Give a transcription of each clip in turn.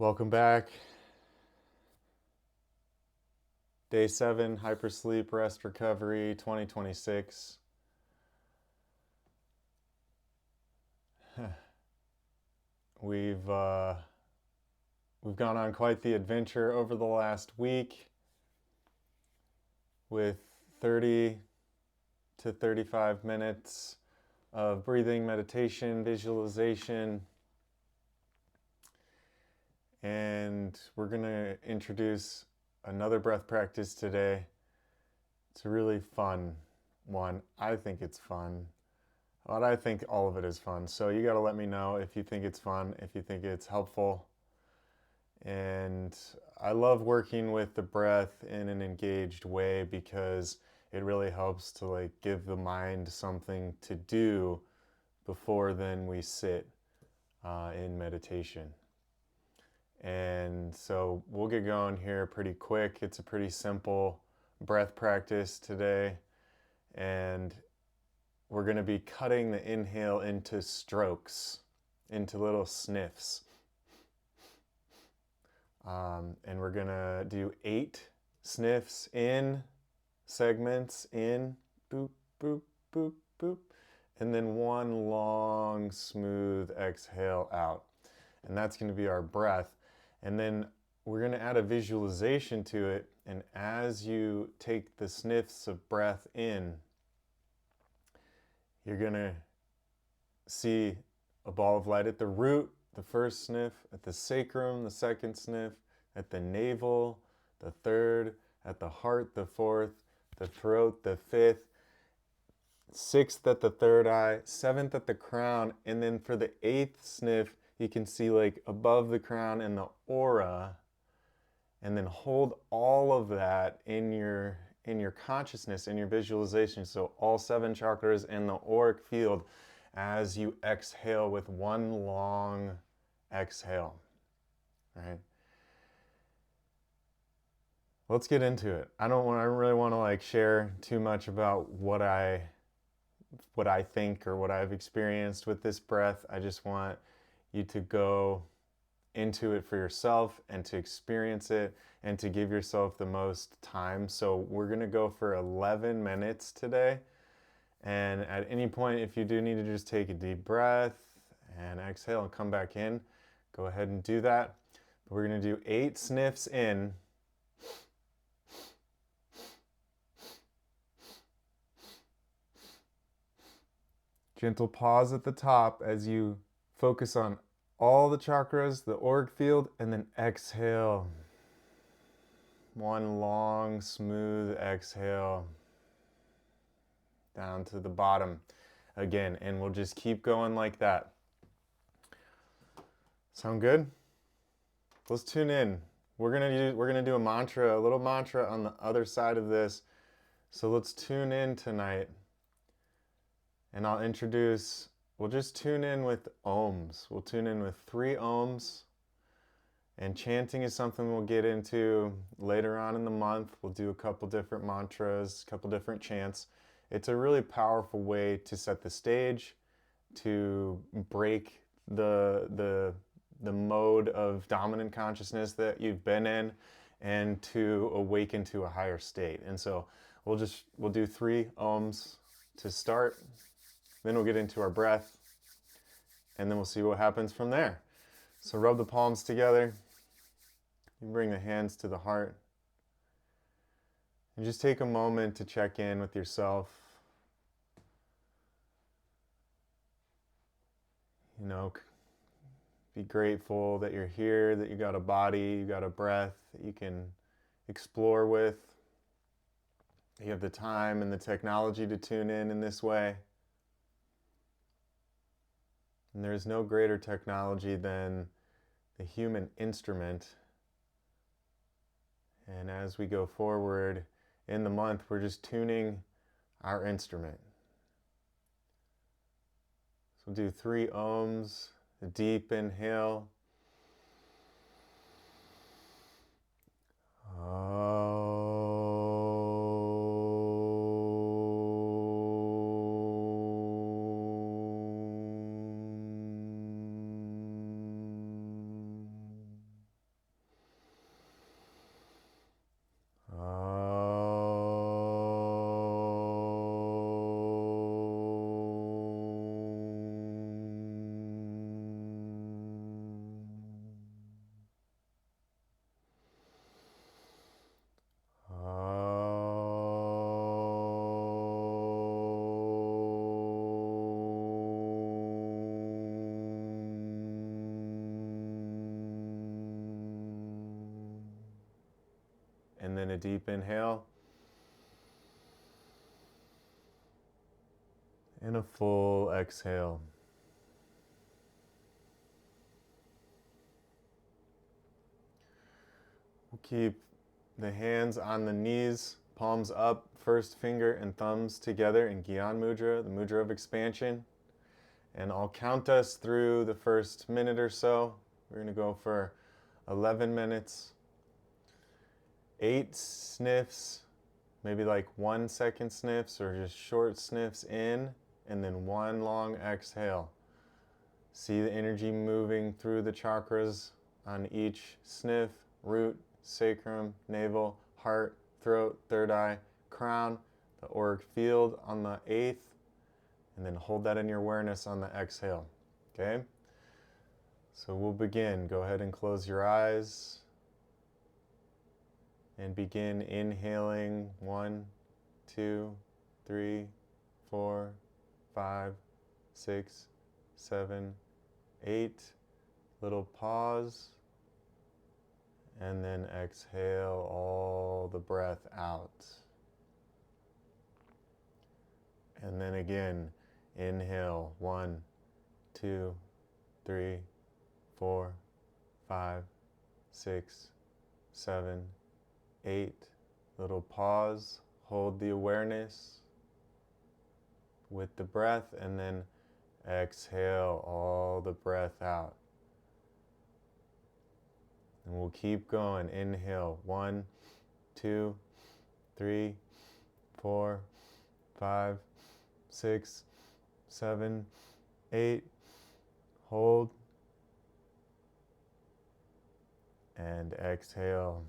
Welcome back. Day 7, Hypersleep Rest Recovery 2026. We've gone on quite the adventure over the last week with 30 to 35 minutes of breathing, meditation, visualization. And we're going to introduce another breath practice today. It's a really fun one. I think it's fun. But I think all of it is fun. So you got to let me know if you think it's fun, if you think it's helpful. And I love working with the breath in an engaged way because it really helps to give the mind something to do before then we sit in meditation. And so we'll get going here pretty quick. It's a pretty simple breath practice today. And we're going to be cutting the inhale into strokes, into little sniffs. And we're going to do 8 sniffs in, segments in, boop, boop, boop, boop. And then 1 long, smooth exhale out. And that's going to be our breath. And then we're going to add a visualization to it. And as you take the sniffs of breath in, you're going to see a ball of light at the root, the first sniff, at the sacrum, the second sniff, at the navel, the third, at the heart, the fourth, the throat, the fifth, 6th at the third eye, 7th at the crown, and then for the 8th sniff, you can see above the crown and the aura, and then hold all of that in your consciousness, in your visualization. So all 7 chakras in the auric field as you exhale with 1 long exhale. Right? Let's get into it. I don't really want to share too much about what I think or what I've experienced with this breath. I just want you to go into it for yourself and to experience it and to give yourself the most time. So we're going to go for 11 minutes today. And at any point, if you do need to just take a deep breath and exhale and come back in, go ahead and do that. But we're going to do 8 sniffs in. Gentle pause at the top as you focus on all the chakras, the auric field, and then exhale. 1 long, smooth exhale down to the bottom again, and we'll just keep going like that. Sound good? Let's tune in. We're gonna do a mantra, a little mantra on the other side of this. So let's tune in tonight, and we'll just tune in with ohms. We'll tune in with 3 ohms. And chanting is something we'll get into later on in the month. We'll do a couple different mantras, a couple different chants. It's a really powerful way to set the stage, to break the mode of dominant consciousness that you've been in, and to awaken to a higher state. And so we'll do 3 ohms to start. Then we'll get into our breath, and then we'll see what happens from there. So rub the palms together. You bring the hands to the heart. And just take a moment to check in with yourself. Be grateful that you're here, that you got a body, you got a breath that you can explore with. You have the time and the technology to tune in this way. And there is no greater technology than the human instrument. And as we go forward in the month, we're just tuning our instrument. So we'll do 3 ohms, a deep inhale. And a deep inhale. And a full exhale. We'll keep the hands on the knees, palms up, first finger and thumbs together in Gyan Mudra, the mudra of expansion. And I'll count us through the first minute or so. We're going to go for 11 minutes. 8 sniffs, maybe like 1 second sniffs or just short sniffs in, and then 1 long exhale. See the energy moving through the chakras on each sniff: root, sacrum, navel, heart, throat, third eye, crown, the auric field on the 8th, and then hold that in your awareness on the exhale. Okay? So we'll begin. Go ahead and close your eyes and begin inhaling. 1, 2, 3, 4, 5, 6, 7, 8. Little pause. And then exhale all the breath out. And then again, inhale. 1, 2, 3, 4, 5, 6, 7, 8. Little pause. Hold the awareness with the breath, and then exhale all the breath out. And we'll keep going. Inhale. 1, 2, 3, 4, 5, 6, 7, 8. Hold. And exhale.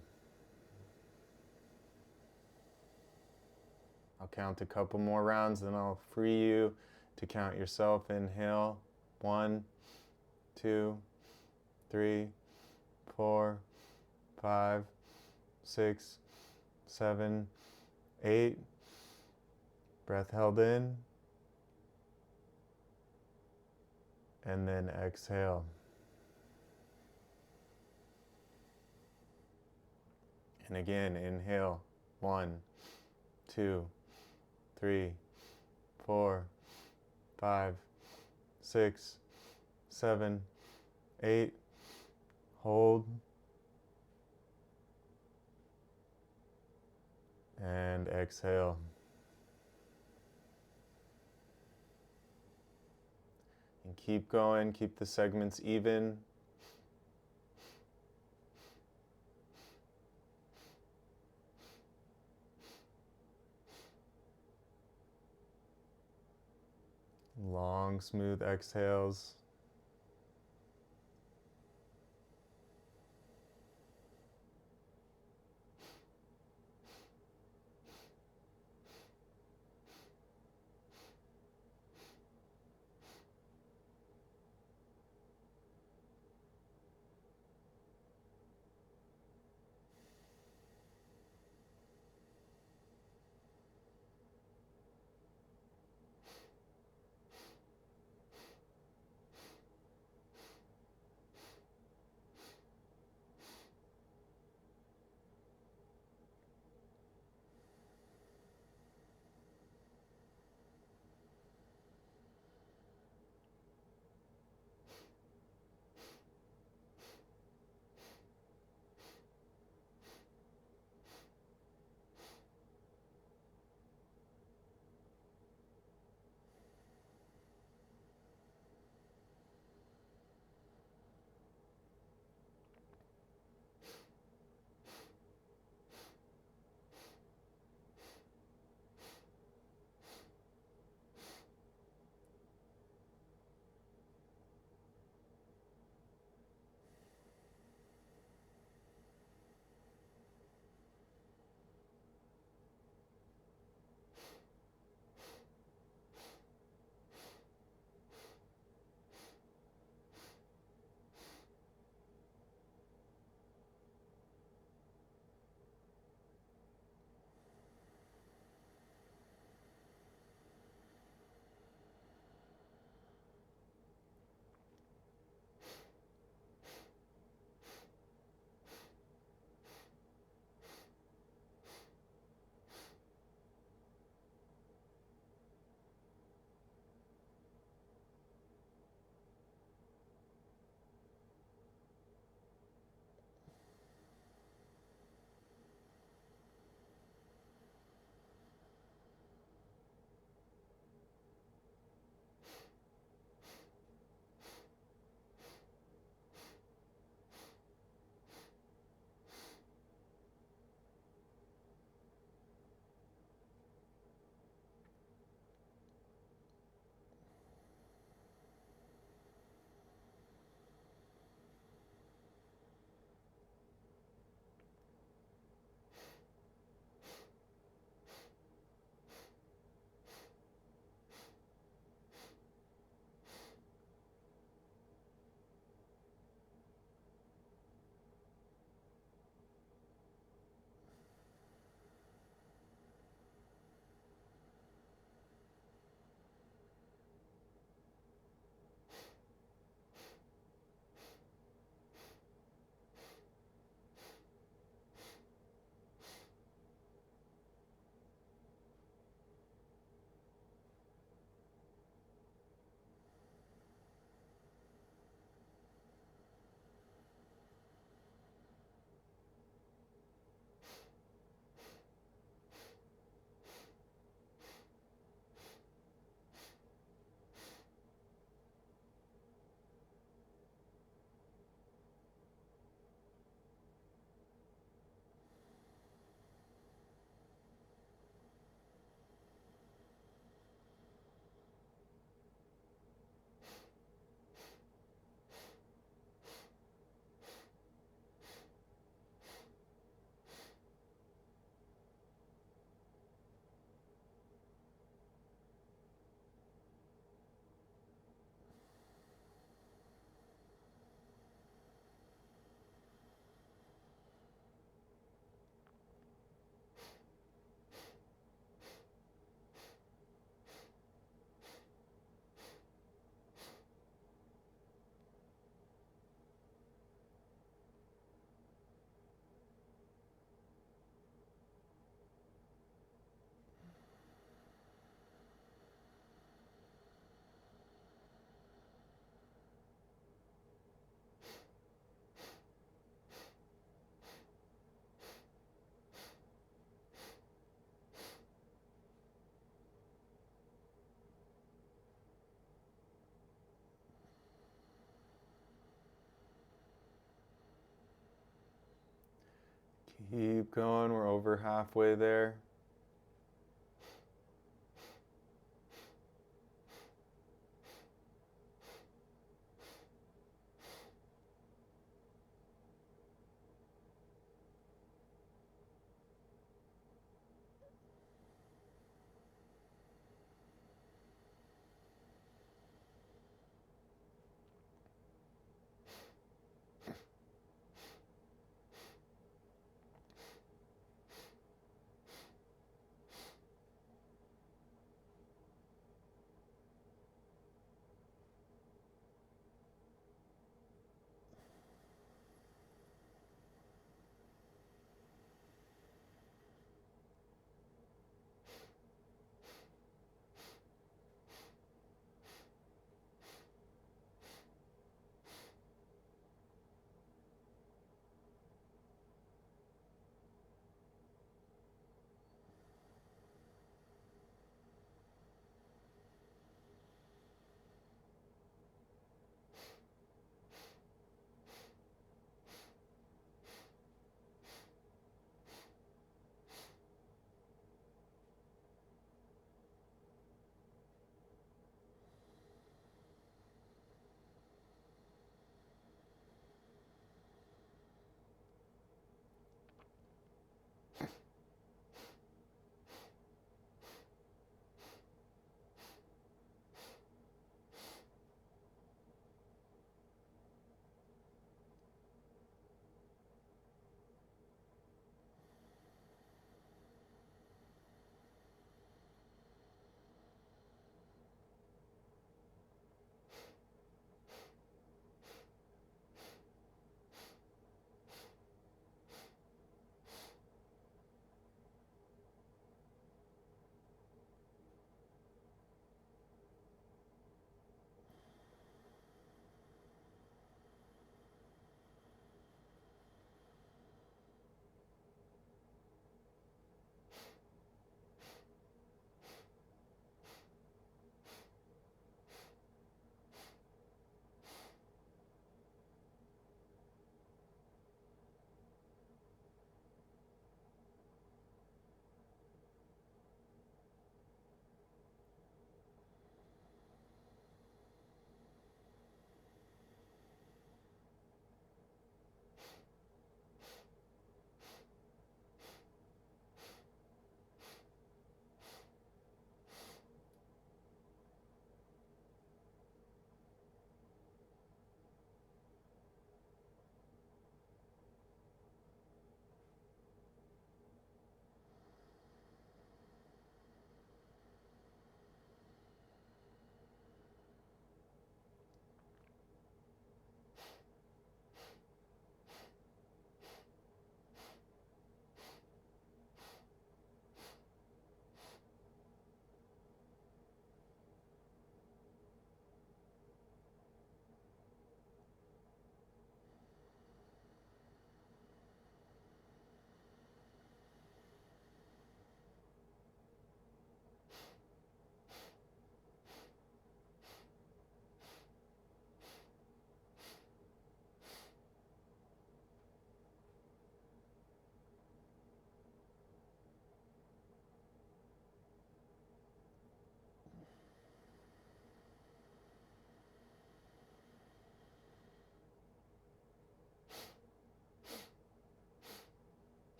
I'll count a couple more rounds, then I'll free you to count yourself. Inhale. 1, 2, 3, 4, 5, 6, 7, 8. Breath held in. And then exhale. And again, inhale. 1, 2, 3, 4, 5, 6, 7, 8. Hold. And exhale. And keep going. Keep the segments even. Long, smooth exhales. Keep going. We're over halfway there.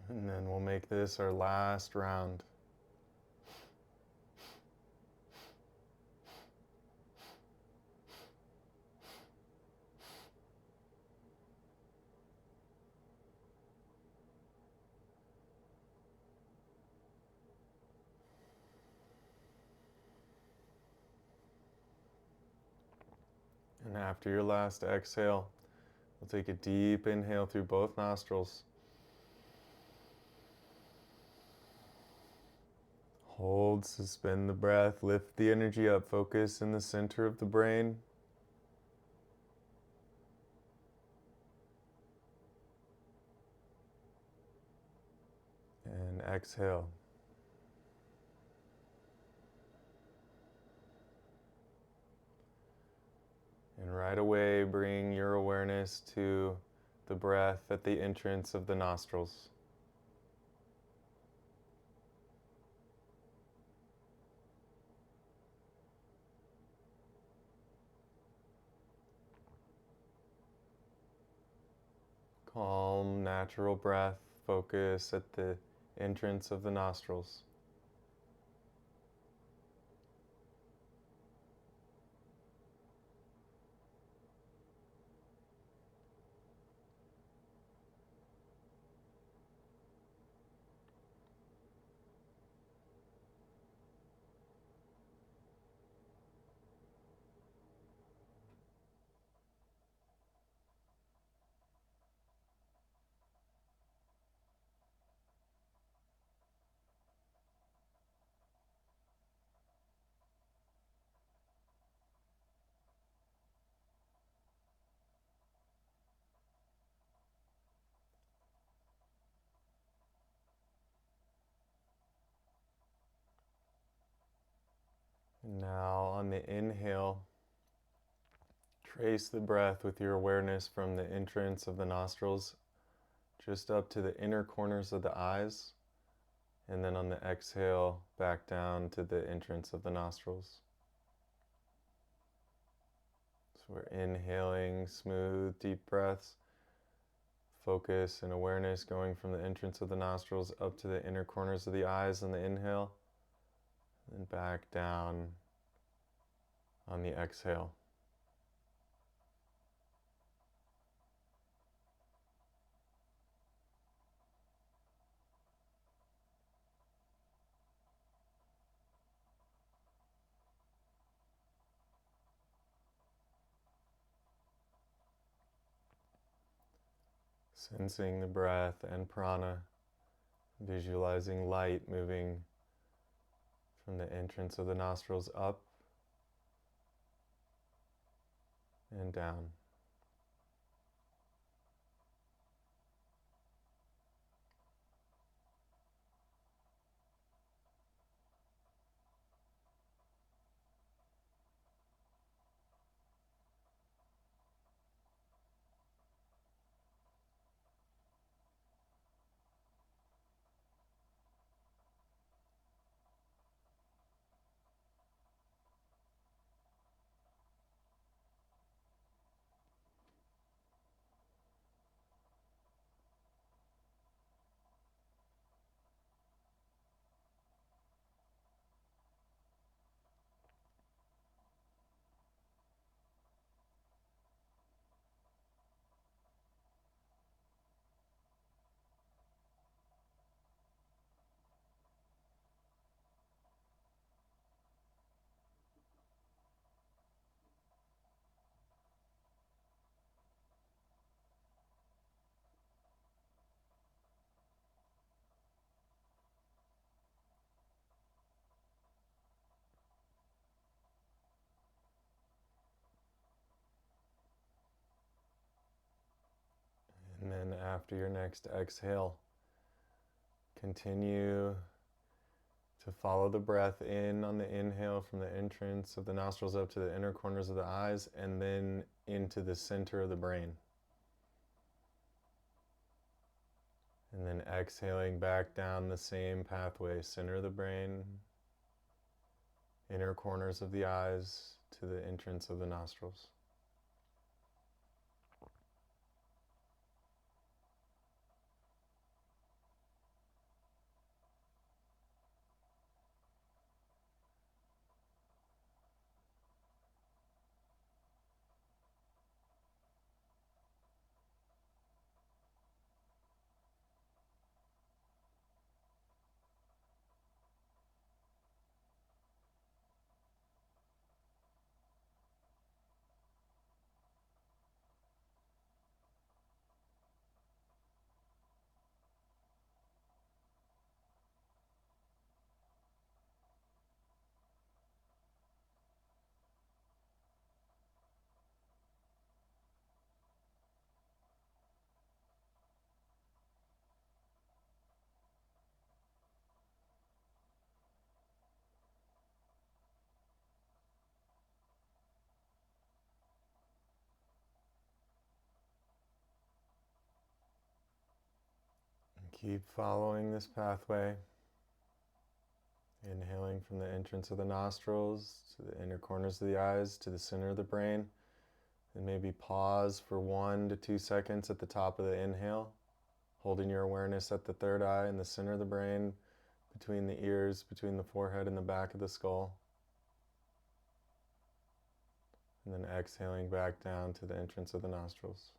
And then we'll make this our last round. And after your last exhale, we'll take a deep inhale through both nostrils. Hold, suspend the breath, lift the energy up, focus in the center of the brain. And exhale. And right away, bring your awareness to the breath at the entrance of the nostrils. Calm, natural breath, focus at the entrance of the nostrils. Now on the inhale, trace the breath with your awareness from the entrance of the nostrils just up to the inner corners of the eyes, and then on the exhale back down to the entrance of the nostrils. So we're inhaling smooth, deep breaths, focus and awareness going from the entrance of the nostrils up to the inner corners of the eyes on the inhale, and back down on the exhale. Sensing the breath and prana, visualizing light moving from the entrance of the nostrils up and down. And then after your next exhale, continue to follow the breath in on the inhale from the entrance of the nostrils up to the inner corners of the eyes, and then into the center of the brain. And then exhaling back down the same pathway, center of the brain, inner corners of the eyes to the entrance of the nostrils. Keep following this pathway. Inhaling from the entrance of the nostrils to the inner corners of the eyes to the center of the brain. And maybe pause for 1 to 2 seconds at the top of the inhale, holding your awareness at the third eye in the center of the brain, between the ears, between the forehead and the back of the skull. And then exhaling back down to the entrance of the nostrils.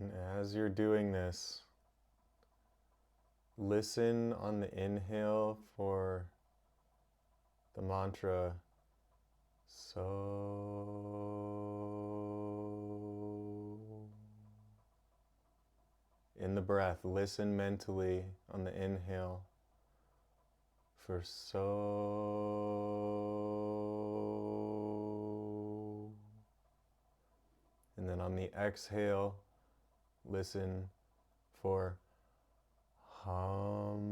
And as you're doing this, listen on the inhale for the mantra so. In the breath, listen mentally on the inhale for so. And then on the exhale, listen for hum.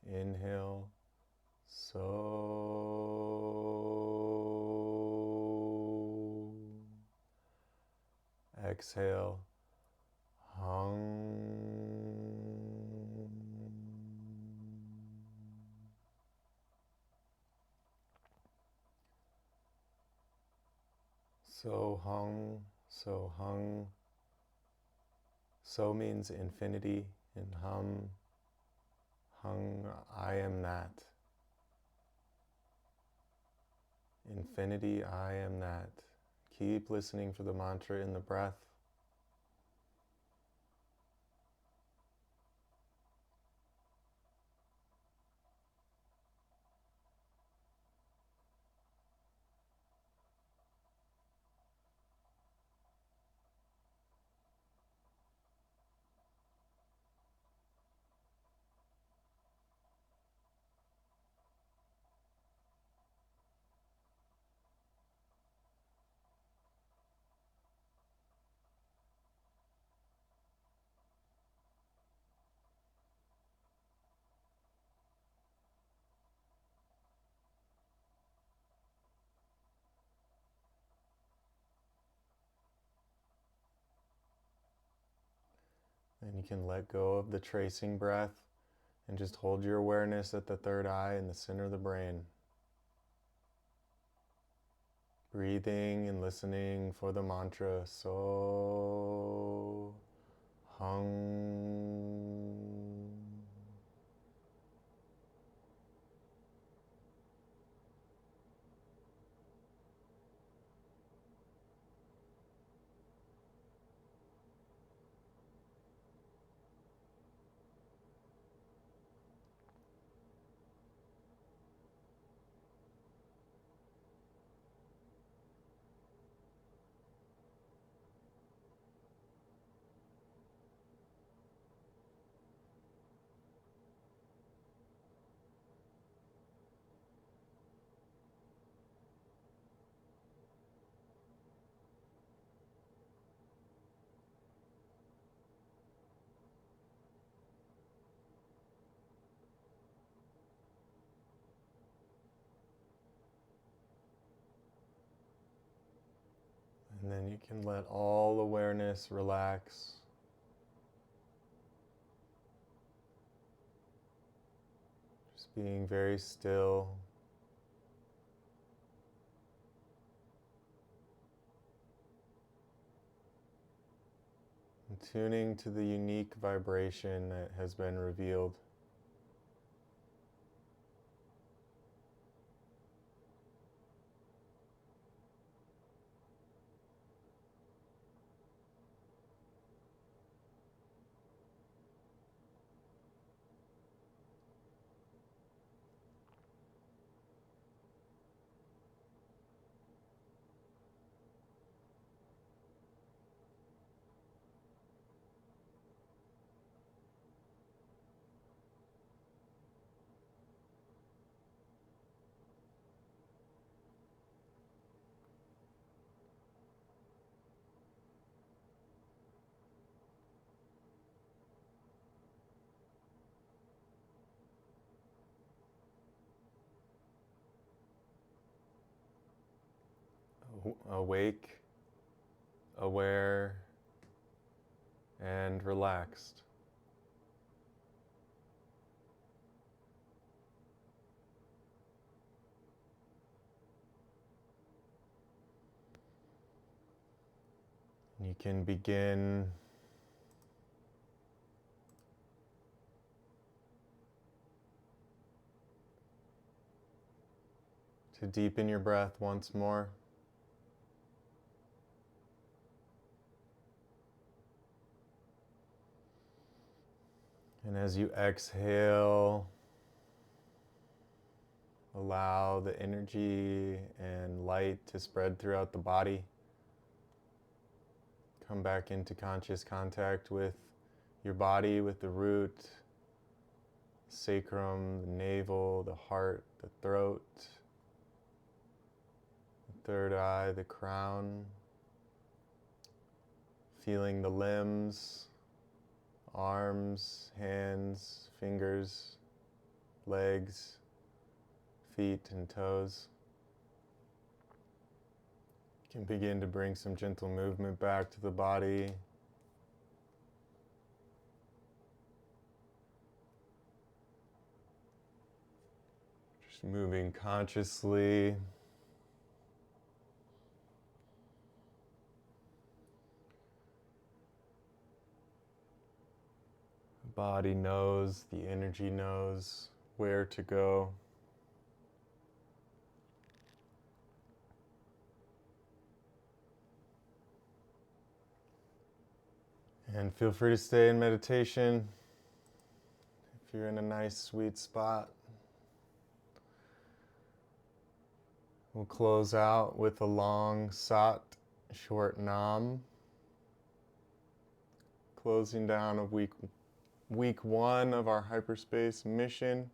Inhale, so. Exhale, hum. So hung, so hung. So means infinity, and hum, hung, I am that. Infinity, I am that. Keep listening for the mantra in the breath. And you can let go of the tracing breath and just hold your awareness at the third eye in the center of the brain. Breathing and listening for the mantra, so hung. And then you can let all awareness relax. being very still. And tuning to the unique vibration that has been revealed. Awake, aware, and relaxed. You can begin to deepen your breath once more. And as you exhale, allow the energy and light to spread throughout the body. Come back into conscious contact with your body, with the root, sacrum, the navel, the heart, the throat, the third eye, the crown. Feeling the limbs, arms, hands, fingers, legs, feet, and toes. You can begin to bring some gentle movement back to the body. Just moving consciously. The body knows, the energy knows where to go. And feel free to stay in meditation if you're in a nice, sweet spot. We'll close out with a long Sat, short Nam. Closing down of week one of our hyperspace mission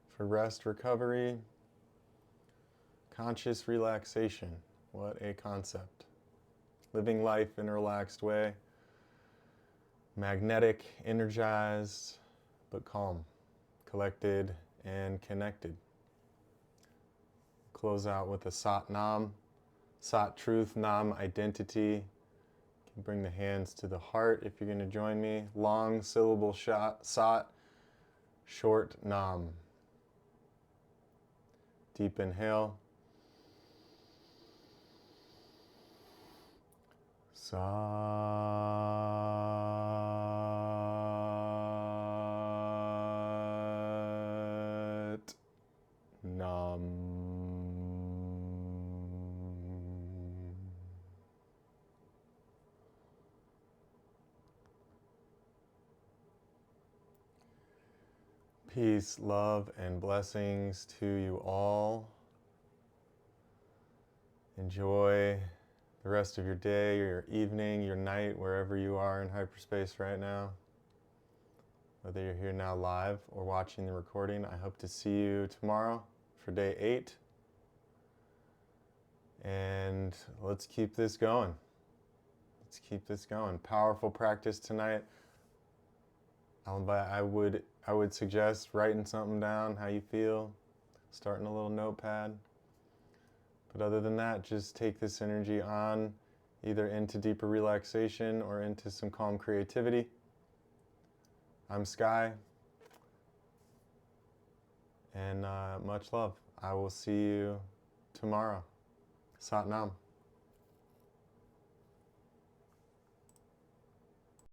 for rest recovery. Conscious relaxation. What a concept. Living life in a relaxed way. Magnetic, energized, but calm, collected, and connected. Close out with a Sat Nam, Sat truth, Nam identity. You can bring the hands to the heart if you're going to join me. Long syllable Sat, short Nam. Deep inhale. Sat Nam. Peace, love, and blessings to you all. Enjoy the rest of your day, your evening, your night, wherever you are in hyperspace right now. Whether you're here now live or watching the recording, I hope to see you tomorrow for day 8. And let's keep this going. Let's keep this going. Powerful practice tonight. I would suggest writing something down, how you feel, starting a little notepad. But other than that, just take this energy on, either into deeper relaxation or into some calm creativity. I'm Sky. And much love. I will see you tomorrow. Sat Nam.